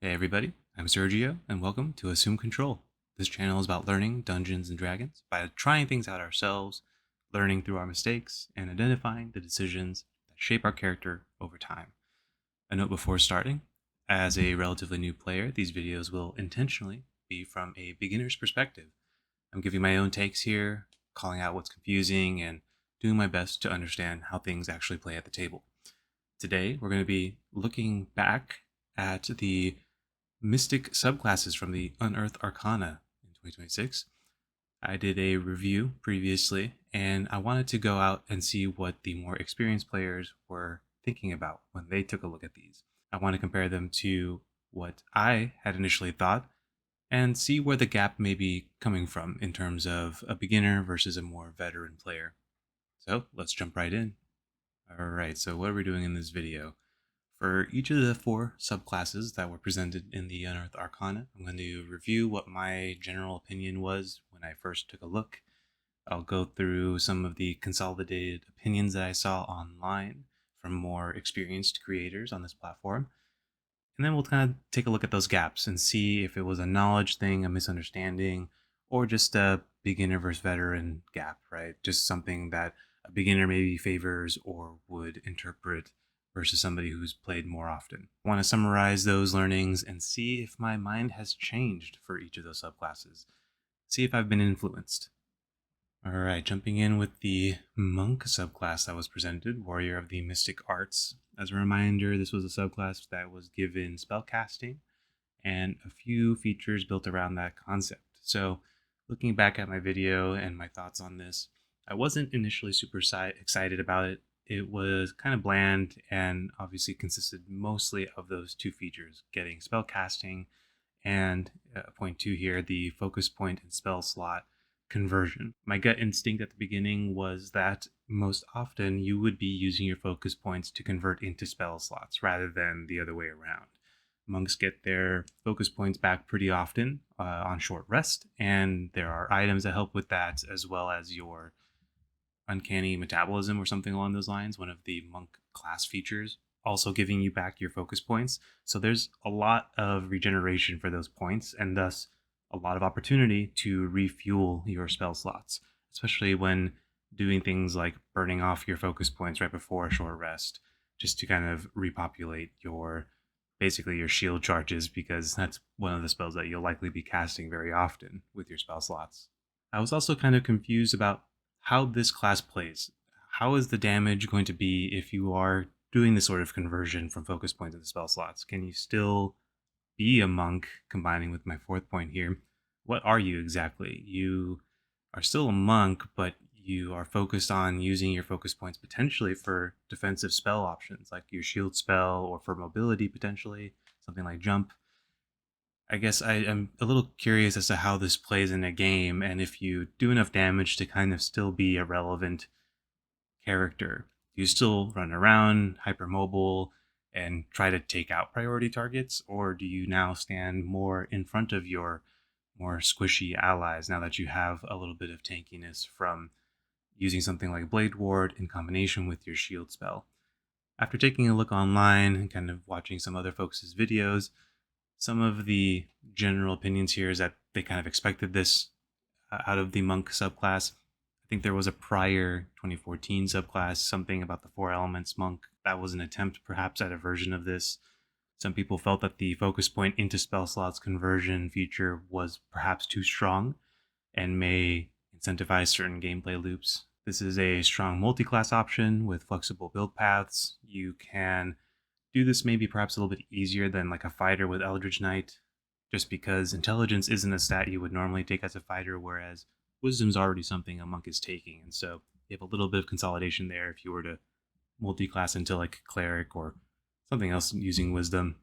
Hey everybody, I'm Sergio, and welcome to Assume Control. This channel is about learning Dungeons and Dragons by trying things out ourselves, learning through our mistakes, and identifying the decisions that shape our character over time. A note before starting, as a relatively new player, these videos will intentionally be from a beginner's perspective. I'm giving my own takes here, calling out what's confusing, and doing my best to understand how things actually play at the table. Today, we're going to be looking back at the Mystic Subclasses from the Unearthed Arcana in 2026. I did a review previously, and I wanted to go out and see what the more experienced players were thinking about when they took a look at these. I want to compare them to what I had initially thought and see where the gap may be coming from in terms of a beginner versus a more veteran player. So let's jump right in. Alright, so what are we doing in this video? For each of the four subclasses that were presented in the Unearthed Arcana, I'm going to review what my general opinion was when I first took a look. I'll go through some of the consolidated opinions that I saw online from more experienced creators on this platform. And then we'll kind of take a look at those gaps and see if it was a knowledge thing, a misunderstanding, or just a beginner versus veteran gap, right? Just something that a beginner maybe favors or would interpret versus somebody who's played more often. I want to summarize those learnings and see if my mind has changed for each of those subclasses. See if I've been influenced. All right, jumping in with the monk subclass that was presented, Warrior of the Mystic Arts. As a reminder, this was a subclass that was given spellcasting and a few features built around that concept. So, looking back at my video and my thoughts on this, I wasn't initially super excited about it. It was kind of bland and obviously consisted mostly of those two features, getting spellcasting and point two here, the focus point and spell slot conversion. My gut instinct at the beginning was that most often you would be using your focus points to convert into spell slots rather than the other way around. Monks get their focus points back pretty often on short rest, and there are items that help with that, as well as your uncanny metabolism or something along those lines, one of the monk class features, also giving you back your focus points. So there's a lot of regeneration for those points, and thus a lot of opportunity to refuel your spell slots, especially when doing things like burning off your focus points right before a short rest, just to kind of repopulate your basically your shield charges, because that's one of the spells that you'll likely be casting very often with your spell slots. I was also kind of confused about how this class plays. How is the damage going to be if you are doing this sort of conversion from focus points into spell slots? Can you still be a monk, combining with my fourth point here? What are you exactly? You are still a monk, but you are focused on using your focus points potentially for defensive spell options, like your shield spell, or for mobility potentially, something like jump. I guess I am a little curious as to how this plays in a game, and if you do enough damage to kind of still be a relevant character. Do you still run around, hypermobile, and try to take out priority targets, or do you now stand more in front of your more squishy allies now that you have a little bit of tankiness from using something like Blade Ward in combination with your shield spell? After taking a look online and kind of watching some other folks' videos, some of the general opinions here is that they kind of expected this out of the monk subclass. I think there was a prior 2014 subclass, something about the four elements monk. That was an attempt perhaps at a version of this. Some people felt that the focus point into spell slots conversion feature was perhaps too strong and may incentivize certain gameplay loops. This is a strong multi-class option with flexible build paths. You can do this maybe perhaps a little bit easier than like a fighter with Eldritch Knight, just because intelligence isn't a stat you would normally take as a fighter, whereas wisdom's already something a monk is taking. And so you have a little bit of consolidation there if you were to multi-class into like cleric or something else using wisdom.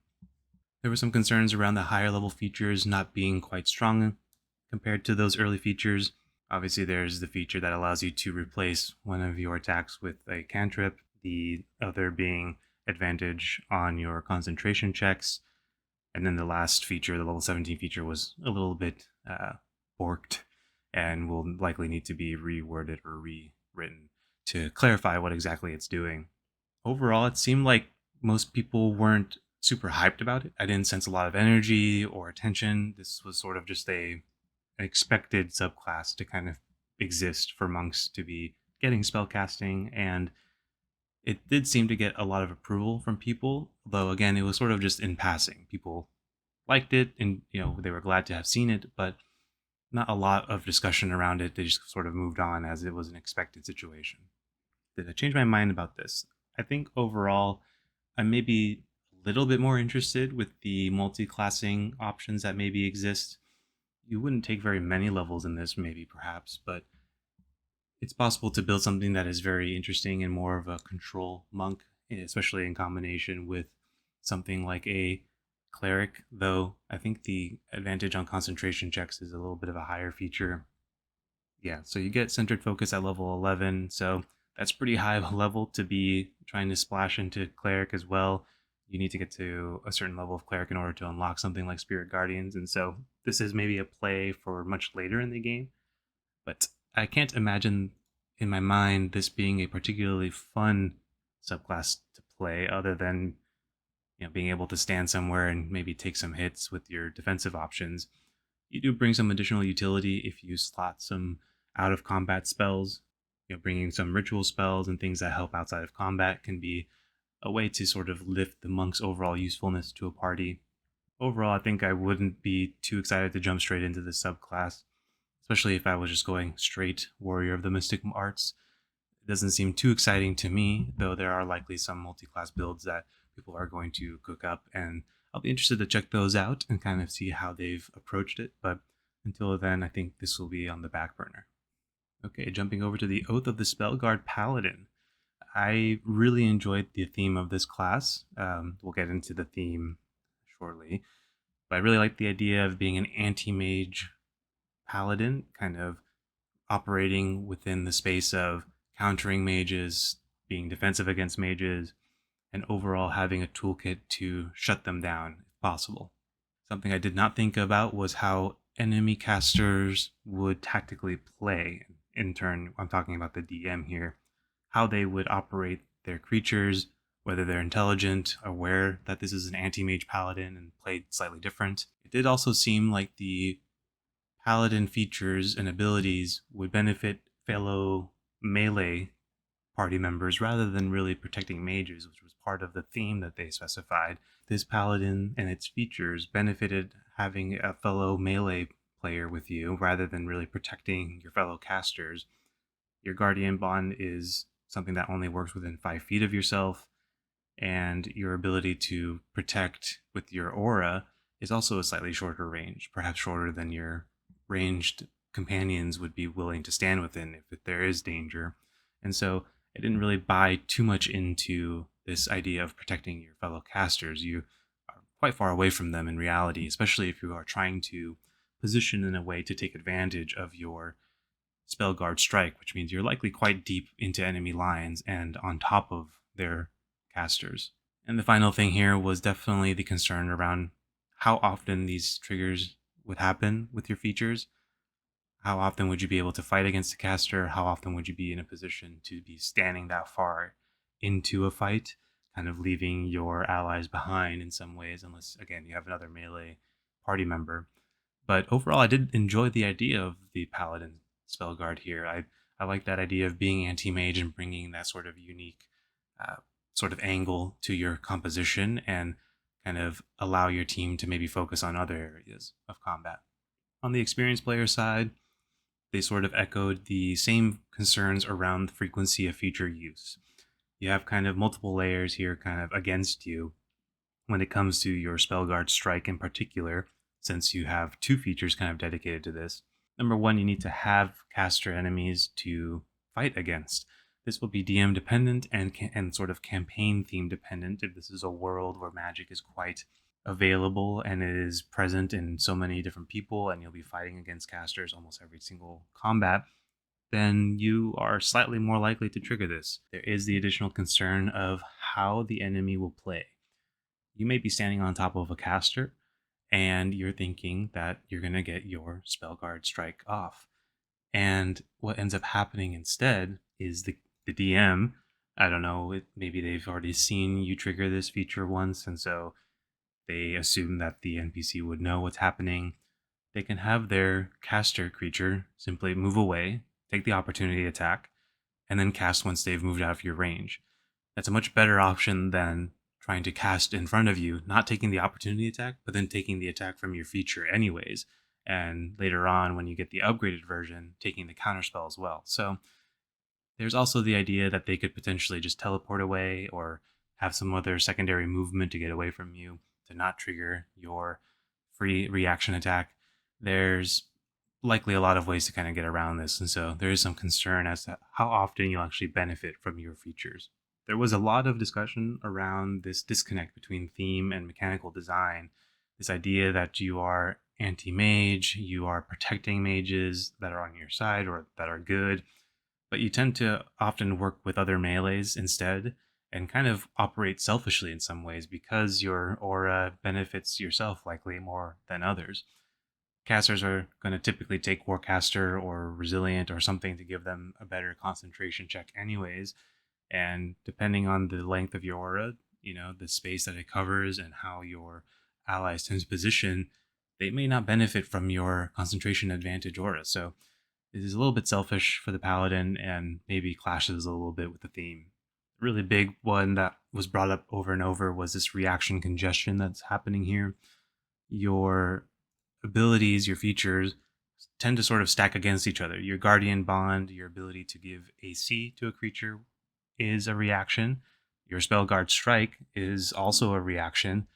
There were some concerns around the higher level features not being quite strong compared to those early features. Obviously, there's the feature that allows you to replace one of your attacks with a cantrip, the other being advantage on your concentration checks. And then the last feature, the level 17 feature, was a little bit borked and will likely need to be reworded or rewritten to clarify what exactly it's doing. Overall, it seemed like most people weren't super hyped about it. I didn't sense a lot of energy or attention. This was sort of just an expected subclass to kind of exist for monks to be getting spellcasting, and it did seem to get a lot of approval from people, though again it was sort of just in passing. People liked it and they were glad to have seen it, but not a lot of discussion around it. They just sort of moved on as it was an expected situation. Did I change my mind about this? I think overall I'm maybe a little bit more interested with the multi-classing options that maybe exist. You wouldn't take very many levels in this, maybe perhaps, but it's possible to build something that is very interesting and more of a control monk, especially in combination with something like a cleric. Though I think the advantage on concentration checks is a little bit of a higher feature. Yeah, so you get centered focus at level 11, so that's pretty high of a level to be trying to splash into cleric as well. You need to get to a certain level of cleric in order to unlock something like spirit guardians, and so this is maybe a play for much later in the game, but I can't imagine in my mind this being a particularly fun subclass to play other than being able to stand somewhere and maybe take some hits with your defensive options. You do bring some additional utility if you slot some out of combat spells. Bringing some ritual spells and things that help outside of combat can be a way to sort of lift the monk's overall usefulness to a party. Overall, I think I wouldn't be too excited to jump straight into this subclass, especially if I was just going straight Warrior of the Mystic Arts. It doesn't seem too exciting to me, though there are likely some multi-class builds that people are going to cook up, and I'll be interested to check those out and kind of see how they've approached it. But until then, I think this will be on the back burner. Okay, jumping over to the Oath of the Spellguard Paladin. I really enjoyed the theme of this class. We'll get into the theme shortly, but I really like the idea of being an anti-mage paladin, kind of operating within the space of countering mages, being defensive against mages, and overall having a toolkit to shut them down if possible. Something I did not think about was how enemy casters would tactically play. In turn, I'm talking about the DM here, how they would operate their creatures, whether they're intelligent, aware that this is an anti-mage paladin and played slightly different. It did also seem like the paladin features and abilities would benefit fellow melee party members rather than really protecting mages, which was part of the theme that they specified. This paladin and its features benefited having a fellow melee player with you rather than really protecting your fellow casters. Your guardian bond is something that only works within 5 feet of yourself, and your ability to protect with your aura is also a slightly shorter range, perhaps shorter than your ranged companions would be willing to stand within if there is danger. And so I didn't really buy too much into this idea of protecting your fellow casters. You are quite far away from them in reality, especially if you are trying to position in a way to take advantage of your spell guard strike, which means you're likely quite deep into enemy lines and on top of their casters. And the final thing here was definitely the concern around how often these triggers would happen with your features. How often would you be able to fight against a caster? How often would you be in a position to be standing that far into a fight, kind of leaving your allies behind in some ways, unless, again, you have another melee party member. But overall, I did enjoy the idea of the Paladin spell guard here. I like that idea of being anti-mage and bringing that sort of unique sort of angle to your composition and kind of allow your team to maybe focus on other areas of combat. On the experienced player side, they sort of echoed the same concerns around the frequency of feature use. You have kind of multiple layers here kind of against you when it comes to your Spellguard Strike in particular, since you have 2 features kind of dedicated to this. Number 1, you need to have caster enemies to fight against. This will be DM dependent and sort of campaign theme dependent if this is a world where magic is quite available and it is present in so many different people and you'll be fighting against casters almost every single combat, then you are slightly more likely to trigger this. There is the additional concern of how the enemy will play. You may be standing on top of a caster and you're thinking that you're going to get your Spellguard Strike off. And what ends up happening instead is the DM, I don't know, maybe they've already seen you trigger this feature once, and so They assume that the NPC would know what's happening. They can have their caster creature simply move away, take the opportunity attack, and then cast once they've moved out of your range. That's a much better option than trying to cast in front of you, not taking the opportunity attack, but then taking the attack from your feature anyways. And later on, when you get the upgraded version, taking the counterspell as well. So there's also the idea that they could potentially just teleport away or have some other secondary movement to get away from you to not trigger your free reaction attack. There's likely a lot of ways to kind of get around this, and so there is some concern as to how often you'll actually benefit from your features. There was a lot of discussion around this disconnect between theme and mechanical design. This idea that you are anti mage, you are protecting mages that are on your side or that are good, but you tend to often work with other melees instead and kind of operate selfishly in some ways because your aura benefits yourself likely more than others. Casters are going to typically take Warcaster or Resilient or something to give them a better concentration check, anyways. And depending on the length of your aura, the space that it covers and how your allies tend to position, they may not benefit from your concentration advantage aura. So it is a little bit selfish for the paladin and maybe clashes a little bit with the theme. A really big one that was brought up over and over was this reaction congestion that's happening here. Your abilities, your features tend to sort of stack against each other. Your Guardian Bond, your ability to give AC to a creature, is a reaction. Your Spellguard Strike is also a reaction.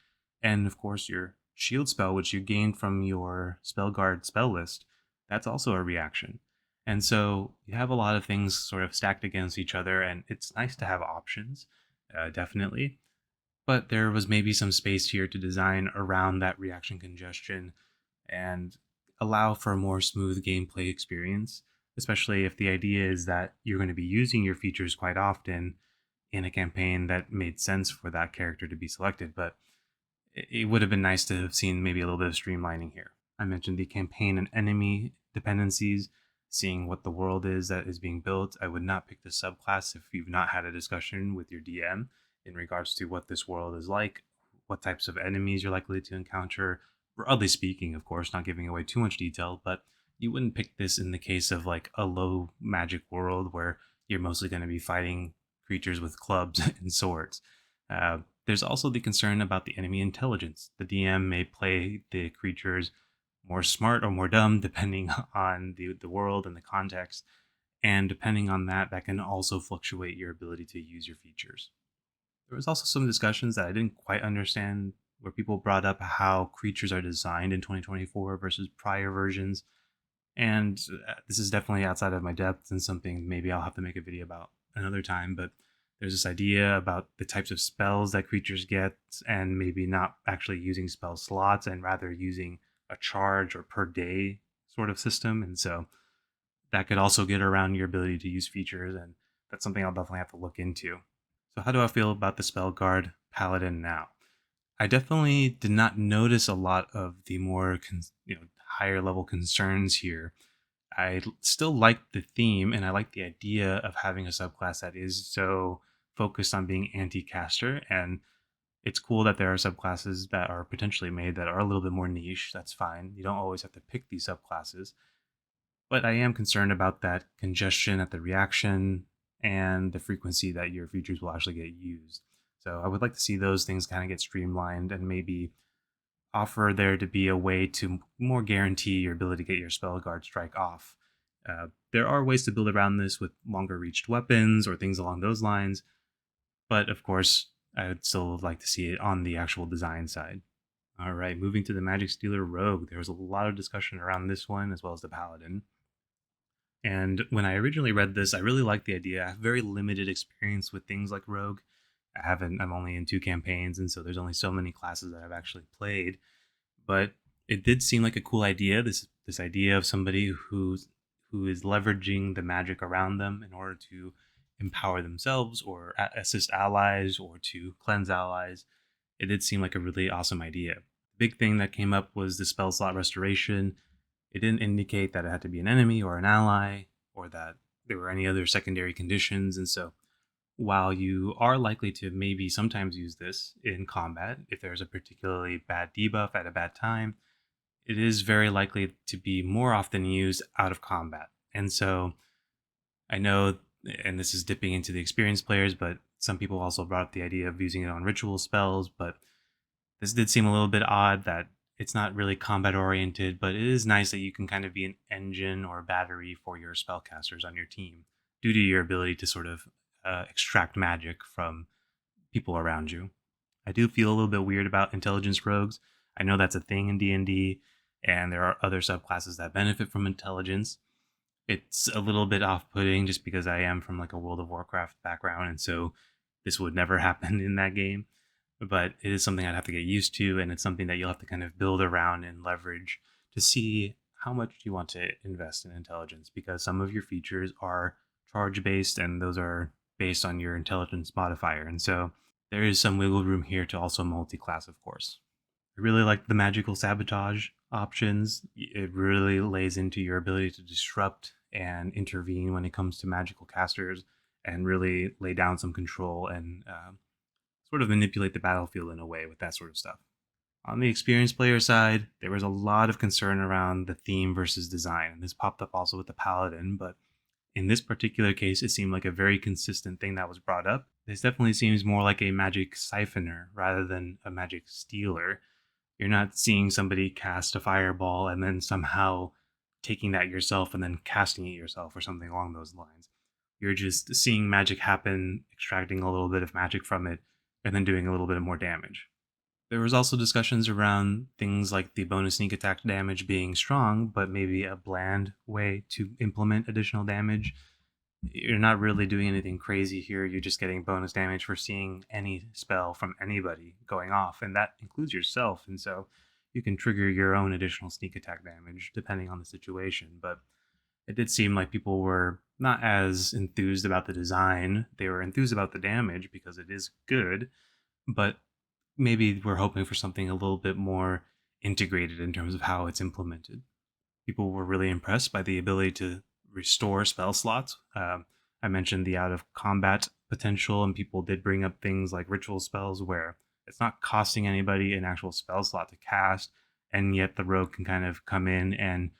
And of course, your Shield spell, which you gain from your Spellguard spell list, that's also a reaction. And so you have a lot of things sort of stacked against each other, and it's nice to have options, definitely. But there was maybe some space here to design around that reaction congestion and allow for a more smooth gameplay experience, especially if the idea is that you're going to be using your features quite often in a campaign that made sense for that character to be selected. But it would have been nice to have seen maybe a little bit of streamlining here. I mentioned the campaign and enemy dependencies, seeing what the world is that is being built. I would not pick the subclass if you've not had a discussion with your DM in regards to what this world is like, what types of enemies you're likely to encounter. Broadly speaking, of course, not giving away too much detail, but you wouldn't pick this in the case of like a low magic world where you're mostly going to be fighting creatures with clubs and swords. There's also the concern about the enemy intelligence. The DM may play the creatures more smart or more dumb, depending on the world and the context. And depending on that, that can also fluctuate your ability to use your features. There was also some discussions that I didn't quite understand where people brought up how creatures are designed in 2024 versus prior versions. And this is definitely outside of my depth and something maybe I'll have to make a video about another time. But there's this idea about the types of spells that creatures get and maybe not actually using spell slots and rather using a charge or per day sort of system. And so that could also get around your ability to use features. And that's something I'll definitely have to look into. So, how do I feel about the spell guard paladin now? I definitely did not notice a lot of the more higher level concerns here. I still like the theme and I like the idea of having a subclass that is so focused on being anti-caster, and it's cool that there are subclasses that are potentially made that are a little bit more niche. That's fine. You don't always have to pick these subclasses. But I am concerned about that congestion at the reaction and the frequency that your features will actually get used. So I would like to see those things kind of get streamlined and maybe offer there to be a way to more guarantee your ability to get your spell guard strike off. There are ways to build around this with longer reached weapons or things along those lines, but of course, I would still like to see it on the actual design side. All right, moving to the Magic Stealer Rogue. There was a lot of discussion around this one as well as the Paladin. And when I originally read this, I really liked the idea. I have very limited experience with things like Rogue. I'm only in 2 campaigns, and so there's only so many classes that I've actually played. But it did seem like a cool idea. This idea of somebody who is leveraging the magic around them in order to empower themselves or assist allies or to cleanse allies. It did seem like a really awesome idea. The big thing that came up was the spell slot restoration. It didn't indicate that it had to be an enemy or an ally or that there were any other secondary conditions. And so while you are likely to maybe sometimes use this in combat, if there's a particularly bad debuff at a bad time, it is very likely to be more often used out of combat. And so I know, and this is dipping into the experienced players, but some people also brought up the idea of using it on ritual spells. But this did seem a little bit odd that it's not really combat oriented, but it is nice that you can kind of be an engine or battery for your spellcasters on your team due to your ability to sort of extract magic from people around you. I do feel a little bit weird about intelligence rogues. I know that's a thing in D&D, and there are other subclasses that benefit from intelligence. It's a little bit off-putting just because I am from like a World of Warcraft background, and so this would never happen in that game. But it is something I'd have to get used to, and it's something that you'll have to kind of build around and leverage to see how much you want to invest in intelligence, because some of your features are charge based and those are based on your intelligence modifier. And so there is some wiggle room here to also multi-class, of course. I really like the magical sabotage options. It really lays into your ability to disrupt and intervene when it comes to magical casters and really lay down some control and sort of manipulate the battlefield in a way with that sort of stuff. On the experienced player side, there was a lot of concern around the theme versus design, and this popped up also with the Paladin, but in this particular case, it seemed like a very consistent thing that was brought up. This definitely seems more like a magic siphoner rather than a magic stealer. You're not seeing somebody cast a fireball and then somehow taking that yourself and then casting it yourself or something along those lines. You're just seeing magic happen, extracting a little bit of magic from it, and then doing a little bit more damage. There was also discussions around things like the bonus sneak attack damage being strong, but maybe a bland way to implement additional damage. You're not really doing anything crazy here. You're just getting bonus damage for seeing any spell from anybody going off, and that includes yourself. And so you can trigger your own additional sneak attack damage depending on the situation. But it did seem like people were not as enthused about the design. They were enthused about the damage because it is good, but maybe we're hoping for something a little bit more integrated in terms of how it's implemented. People were really impressed by the ability to restore spell slots. I mentioned the out of combat potential, and people did bring up things like ritual spells where it's not costing anybody an actual spell slot to cast, and yet the rogue can kind of come in and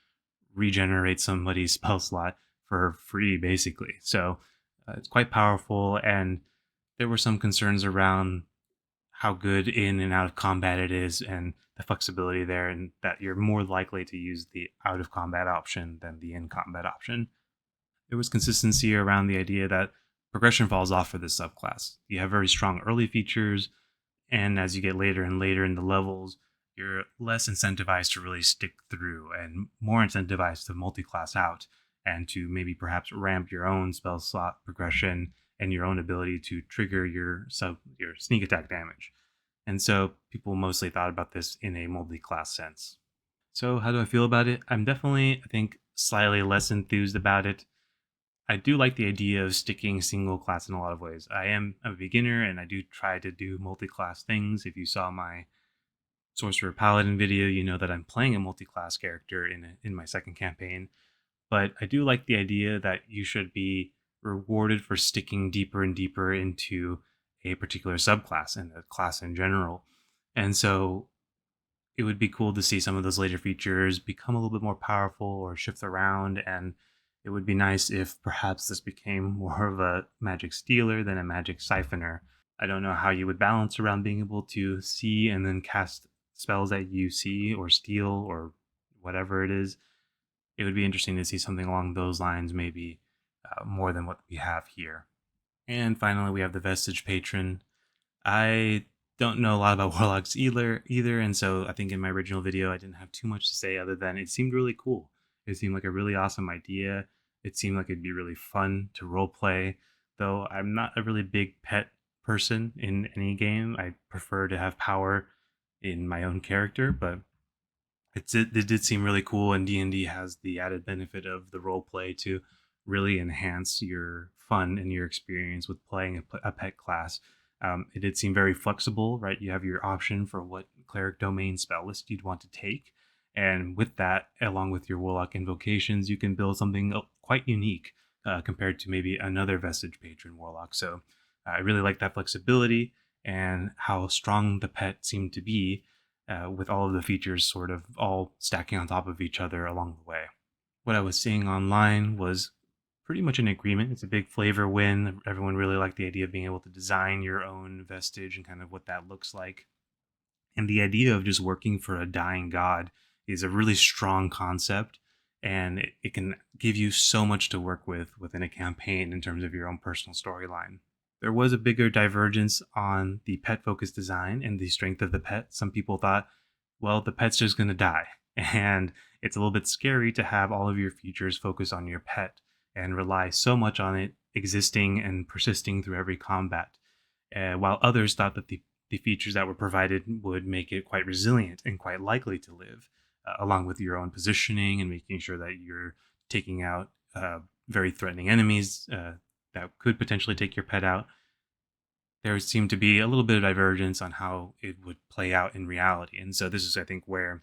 regenerate somebody's spell slot for free, basically. So it's quite powerful, and there were some concerns around how good in and out of combat it is and the flexibility there, and that you're more likely to use the out of combat option than the in combat option. There was consistency around the idea that progression falls off for this subclass. You have very strong early features, and as you get later and later in the levels, you're less incentivized to really stick through and more incentivized to multi-class out and to maybe perhaps ramp your own spell slot progression and your own ability to trigger your sneak attack damage. And so people mostly thought about this in a multi-class sense. So how do I feel about it? I'm definitely, I think, slightly less enthused about it. I do like the idea of sticking single class in a lot of ways. I am a beginner and I do try to do multi-class things. If you saw my Sorcerer Paladin video, you know that I'm playing a multi-class character in my second campaign. But I do like the idea that you should be rewarded for sticking deeper and deeper into a particular subclass and a class in general. And so it would be cool to see some of those later features become a little bit more powerful or shift around. And it would be nice if perhaps this became more of a magic stealer than a magic siphoner. I don't know how you would balance around being able to see and then cast spells that you see or steal or whatever it is. It would be interesting to see something along those lines, maybe more than what we have here. And finally, we have the Vestige Patron. I don't know a lot about Warlocks either, and so I think in my original video I didn't have too much to say other than it seemed really cool. It seemed like a really awesome idea. It seemed like it'd be really fun to roleplay, though I'm not a really big pet person in any game. I prefer to have power in my own character, but it did seem really cool, and D&D has the added benefit of the role play to really enhance your fun and your experience with playing a pet class. It did seem very flexible, right? You have your option for what cleric domain spell list you'd want to take, and with that, along with your warlock invocations, you can build something quite unique compared to maybe another vestige patron warlock. So I really like that flexibility and how strong the pet seemed to be, with all of the features sort of all stacking on top of each other along the way. What I was seeing online was pretty much an agreement. It's a big flavor win. Everyone really liked the idea of being able to design your own vestige and kind of what that looks like. And the idea of just working for a dying god is a really strong concept, and it can give you so much to work with within a campaign in terms of your own personal storyline. There was a bigger divergence on the pet focused design and the strength of the pet. Some people thought, well, the pet's just going to die. And it's a little bit scary to have all of your features focus on your pet and rely so much on it existing and persisting through every combat. While others thought that the features that were provided would make it quite resilient and quite likely to live, along with your own positioning and making sure that you're taking out very threatening enemies that could potentially take your pet out. There seemed to be a little bit of divergence on how it would play out in reality. And so this is, I think, where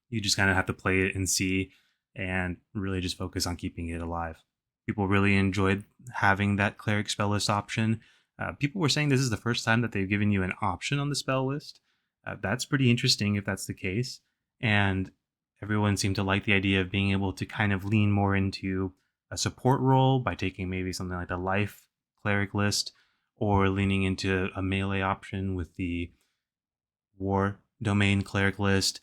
you just kind of have to play it and see and really just focus on keeping it alive. People really enjoyed having that cleric spell list option. People were saying this is the first time that they've given you an option on the spell list. That's pretty interesting if that's the case. And everyone seemed to like the idea of being able to kind of lean more into a support role by taking maybe something like the life cleric list, or leaning into a melee option with the war domain cleric list,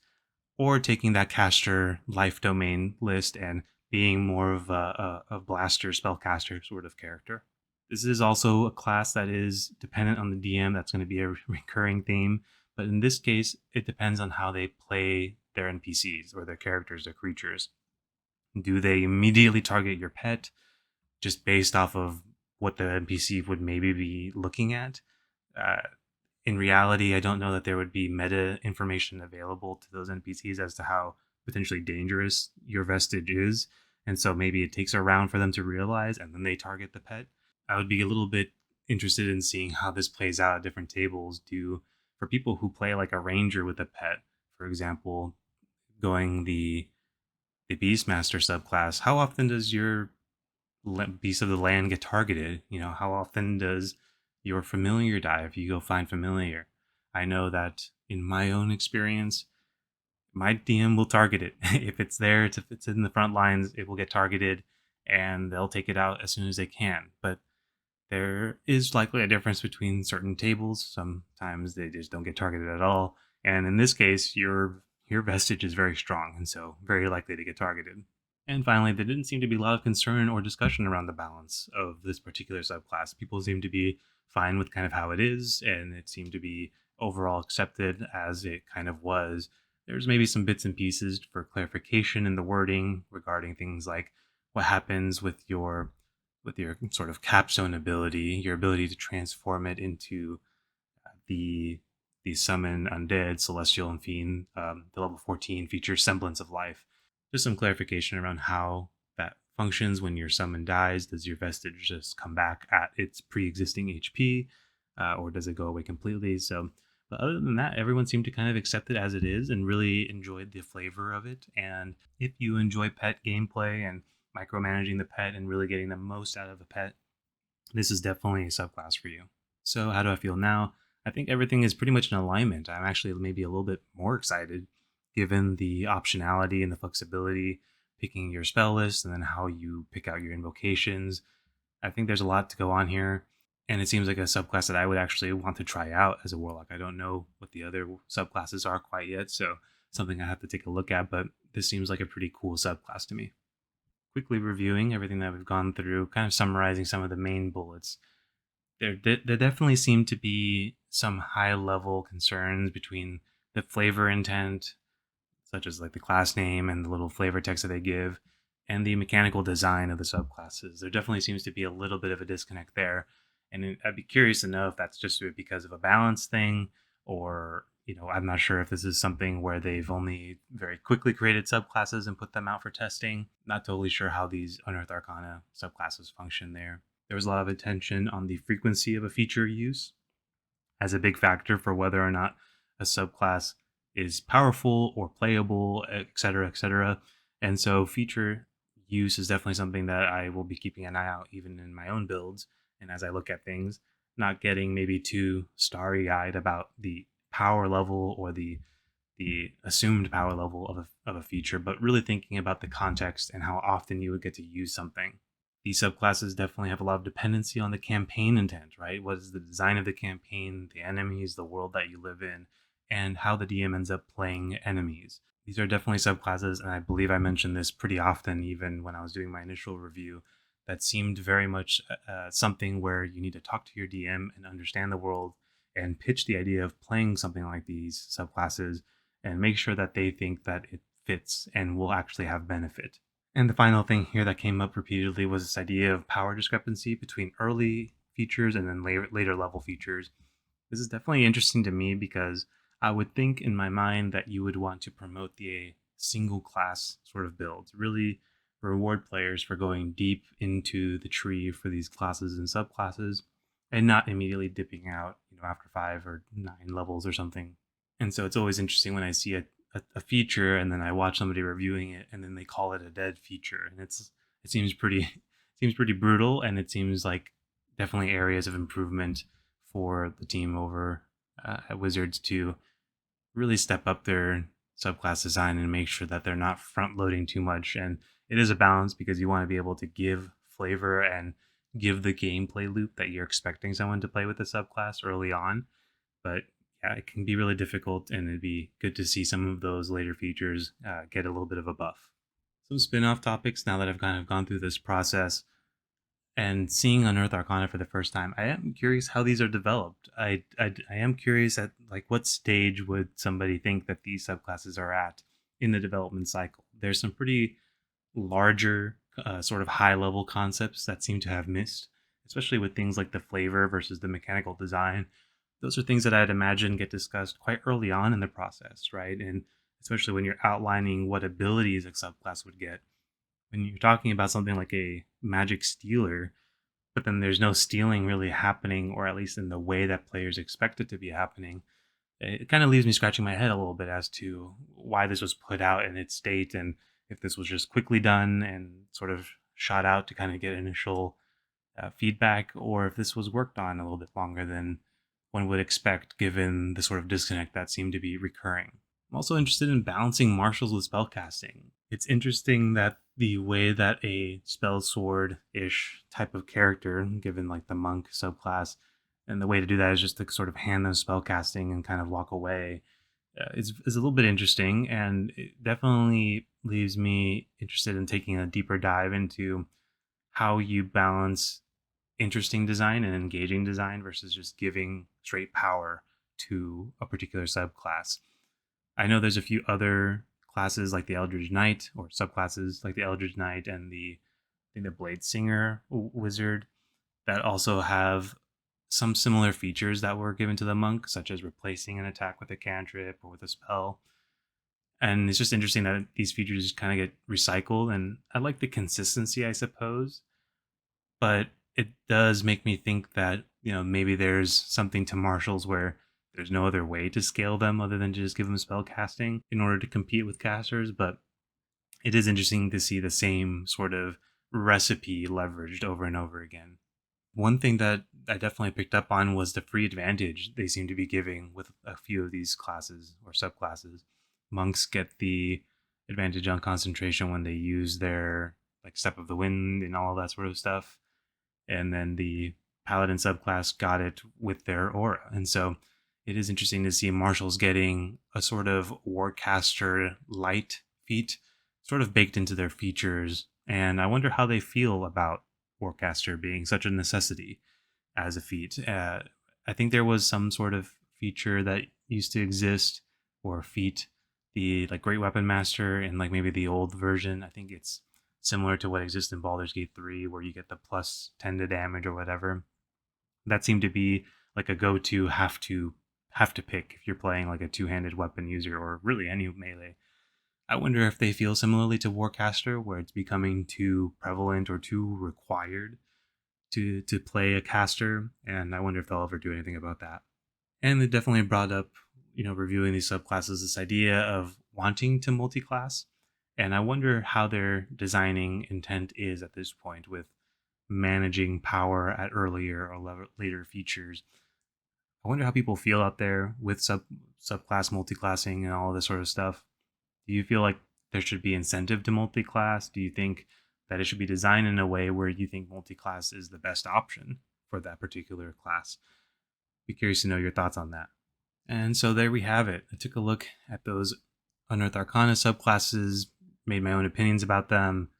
or taking that caster life domain list and being more of a blaster spellcaster sort of character. This is also a class that is dependent on the DM. That's going to be a recurring theme. But in this case, it depends on how they play their NPCs or their characters, their creatures. Do they immediately target your pet just based off of what the NPC would maybe be looking at? Uh, in reality, I don't know that there would be meta information available to those NPCs as to how potentially dangerous your vestige is. And so maybe it takes a round for them to realize and then they target the pet. I would be a little bit interested in seeing how this plays out at different tables. For people who play like a ranger with a pet, for example, going the Beastmaster subclass, how often does your beast of the land get targeted? How often does your familiar die if you go find familiar? I know that in my own experience, my DM will target it. If it's there, if it's in the front lines, it will get targeted and they'll take it out as soon as they can. But there is likely a difference between certain tables. Sometimes they just don't get targeted at all. And in this case, your vestige is very strong and so very likely to get targeted. And finally, there didn't seem to be a lot of concern or discussion around the balance of this particular subclass. People seem to be fine with kind of how it is, and it seemed to be overall accepted as it kind of was. There's maybe some bits and pieces for clarification in the wording regarding things like what happens with your sort of capstone ability, your ability to transform it into the the summon undead, celestial, and fiend. The level 14 features semblance of life. Just some clarification around how that functions when your summon dies. Does your vestige just come back at its pre-existing HP, or does it go away completely? So, but other than that, everyone seemed to kind of accept it as it is and really enjoyed the flavor of it. And if you enjoy pet gameplay and micromanaging the pet and really getting the most out of a pet, this is definitely a subclass for you. So, how do I feel now? I think everything is pretty much in alignment. I'm actually maybe a little bit more excited given the optionality and the flexibility, picking your spell list and then how you pick out your invocations. I think there's a lot to go on here, and it seems like a subclass that I would actually want to try out as a warlock. I don't know what the other subclasses are quite yet, so something I have to take a look at, but this seems like a pretty cool subclass to me. Quickly reviewing everything that we've gone through, kind of summarizing some of the main bullets. There definitely seem to be some high level concerns between the flavor intent, such as like the class name and the little flavor text that they give, and the mechanical design of the subclasses. There definitely seems to be a little bit of a disconnect there, and I'd be curious to know if that's just because of a balance thing, or I'm not sure if this is something where they've only very quickly created subclasses and put them out for testing. Not totally sure how these Unearthed Arcana subclasses function there. There was a lot of attention on the frequency of a feature use as a big factor for whether or not a subclass is powerful or playable, etc., etc. And so feature use is definitely something that I will be keeping an eye out even in my own builds and as I look at things. not getting maybe too starry-eyed about the power level or the assumed power level of a feature, but really thinking about the context and how often you would get to use something. These subclasses definitely have a lot of dependency on the campaign intent, right? What is the design of the campaign, the enemies, the world that you live in, and how the DM ends up playing enemies. These are definitely subclasses, and I believe I mentioned this pretty often, even when I was doing my initial review, that seemed very much something where you need to talk to your DM and understand the world and pitch the idea of playing something like these subclasses and make sure that they think that it fits and will actually have benefit. And the final thing here that came up repeatedly was this idea of power discrepancy between early features and then later level features. This is definitely interesting to me because I would think in my mind that you would want to promote the single class sort of build, really reward players for going deep into the tree for these classes and subclasses and not immediately dipping out, after 5 or 9 levels or something. And so it's always interesting when I see a feature and then I watch somebody reviewing it and then they call it a dead feature, and it seems pretty seems pretty brutal, and it seems like definitely areas of improvement for the team over at Wizards to really step up their subclass design and make sure that they're not front loading too much. And it is a balance because you want to be able to give flavor and give the gameplay loop that you're expecting someone to play with the subclass early on. But yeah, it can be really difficult, and it'd be good to see some of those later features get a little bit of a buff. Some spin off topics now that I've kind of gone through this process and seeing Unearthed Arcana for the first time, I am curious how these are developed. I am curious at like what stage would somebody think that these subclasses are at in the development cycle. There's some pretty larger, sort of high level concepts that seem to have missed, especially with things like the flavor versus the mechanical design. Those are things that I'd imagine get discussed quite early on in the process, right? And especially when you're outlining what abilities a subclass would get. When you're talking about something like a magic stealer, but then there's no stealing really happening, or at least in the way that players expect it to be happening, it kind of leaves me scratching my head a little bit as to why this was put out in its state, and if this was just quickly done and sort of shot out to kind of get initial feedback, or if this was worked on a little bit longer than one would expect given the sort of disconnect that seemed to be recurring. I'm also interested in balancing martials with spellcasting. It's interesting that the way that a spell sword ish type of character, given like the monk subclass, and the way to do that is just to sort of hand them spellcasting and kind of walk away, is a little bit interesting, and it definitely leaves me interested in taking a deeper dive into how you balance interesting design and engaging design versus just giving straight power to a particular subclass. I know there's a few other classes like the Eldritch Knight, or subclasses like the Eldritch Knight and I think the Blade Singer wizard, that also have some similar features that were given to the monk, such as replacing an attack with a cantrip or with a spell. And it's just interesting that these features kind of get recycled, and I like the consistency, I suppose, but it does make me think that maybe there's something to marshals where there's no other way to scale them other than to just give them spell casting in order to compete with casters. But it is interesting to see the same sort of recipe leveraged over and over again. One thing that I definitely picked up on was the free advantage they seem to be giving with a few of these classes or subclasses. Monks get the advantage on concentration when they use their like Step of the Wind and all that sort of stuff. And then the Paladin subclass got it with their aura. And so it is interesting to see marshals getting a sort of Warcaster light feat sort of baked into their features. And I wonder how they feel about Warcaster being such a necessity as a feat. I think there was some sort of feature that used to exist, or feat, the like Great Weapon Master in like maybe the old version. I think it's similar to what exists in Baldur's Gate 3, where you get the plus 10 to damage or whatever. That seemed to be like a go-to have to pick if you're playing like a two-handed weapon user or really any melee. I wonder if they feel similarly to Warcaster, where it's becoming too prevalent or too required to play a caster, and I wonder if they'll ever do anything about that. And it definitely brought up, reviewing these subclasses, this idea of wanting to multi-class, and I wonder how their designing intent is at this point with managing power at earlier or later features. I wonder how people feel out there with subclass multiclassing and all this sort of stuff. Do you feel like there should be incentive to multiclass? Do you think that it should be designed in a way where you think multiclass is the best option for that particular class? Be curious to know your thoughts on that. And so there we have it. I took a look at those Unearthed Arcana subclasses, made my own opinions about them,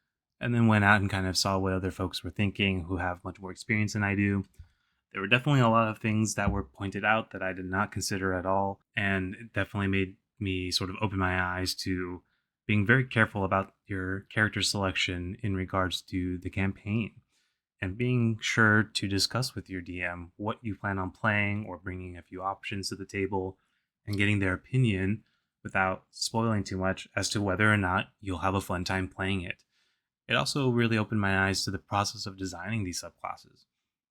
and then went out and kind of saw what other folks were thinking who have much more experience than I do. There were definitely a lot of things that were pointed out that I did not consider at all, and it definitely made me sort of open my eyes to being very careful about your character selection in regards to the campaign, and being sure to discuss with your DM what you plan on playing or bringing a few options to the table and getting their opinion without spoiling too much as to whether or not you'll have a fun time playing it. It also really opened my eyes to the process of designing these subclasses.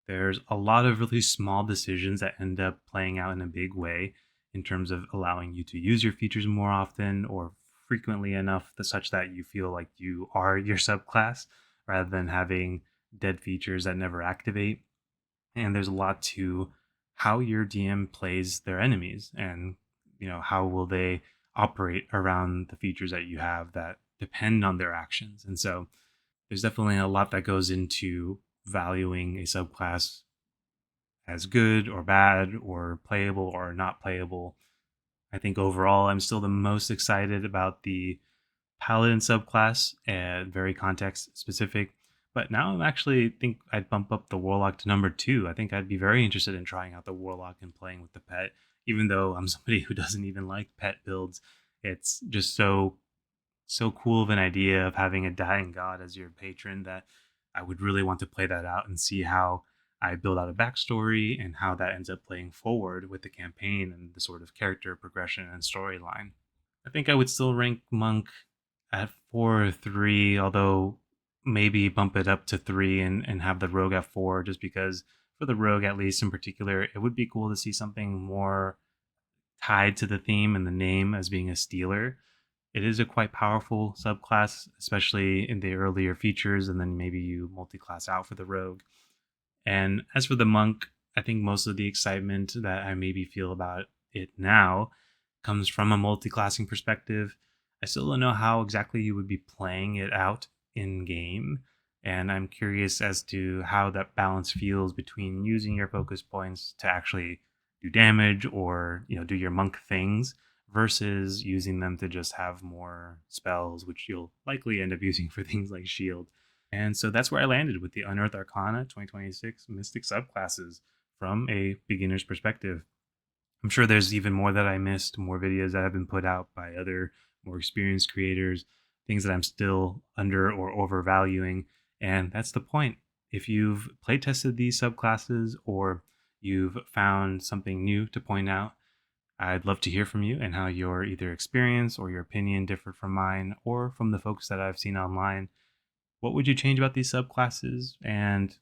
There's a lot of really small decisions that end up playing out in a big way in terms of allowing you to use your features more often or frequently enough such that you feel like you are your subclass rather than having dead features that never activate. And there's a lot to how your DM plays their enemies and how will they operate around the features that you have that depend on their actions. And so there's definitely a lot that goes into valuing a subclass as good or bad or playable or not playable. I think overall, I'm still the most excited about the Paladin subclass and very context specific. But now I'm actually think I'd bump up the Warlock to number 2. I think I'd be very interested in trying out the Warlock and playing with the pet, even though I'm somebody who doesn't even like pet builds. It's just so cool of an idea of having a dying god as your patron that I would really want to play that out and see how I build out a backstory and how that ends up playing forward with the campaign and the sort of character progression and storyline. I think I would still rank Monk at 4 or 3, although maybe bump it up to 3 and have the Rogue at 4, just because for the Rogue, at least in particular, it would be cool to see something more tied to the theme and the name as being a stealer. It is a quite powerful subclass, especially in the earlier features, and then maybe you multi-class out for the rogue. And as for the monk, I think most of the excitement that I maybe feel about it now comes from a multi-classing perspective. I still don't know how exactly you would be playing it out in game, and I'm curious as to how that balance feels between using your focus points to actually do damage or do your monk things versus using them to just have more spells, which you'll likely end up using for things like shield. And so that's where I landed with the Unearthed Arcana 2026 Mystic Subclasses from a beginner's perspective. I'm sure there's even more that I missed, more videos that have been put out by other more experienced creators, things that I'm still under or overvaluing. And that's the point. If you've play tested these subclasses or you've found something new to point out, I'd love to hear from you and how your either experience or your opinion differed from mine or from the folks that I've seen online. What would you change about these subclasses? And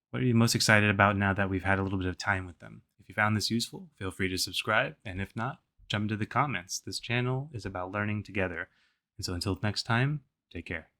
what are you most excited about now that we've had a little bit of time with them? If you found this useful, feel free to subscribe. And if not, jump into the comments. This channel is about learning together. And so until next time, take care.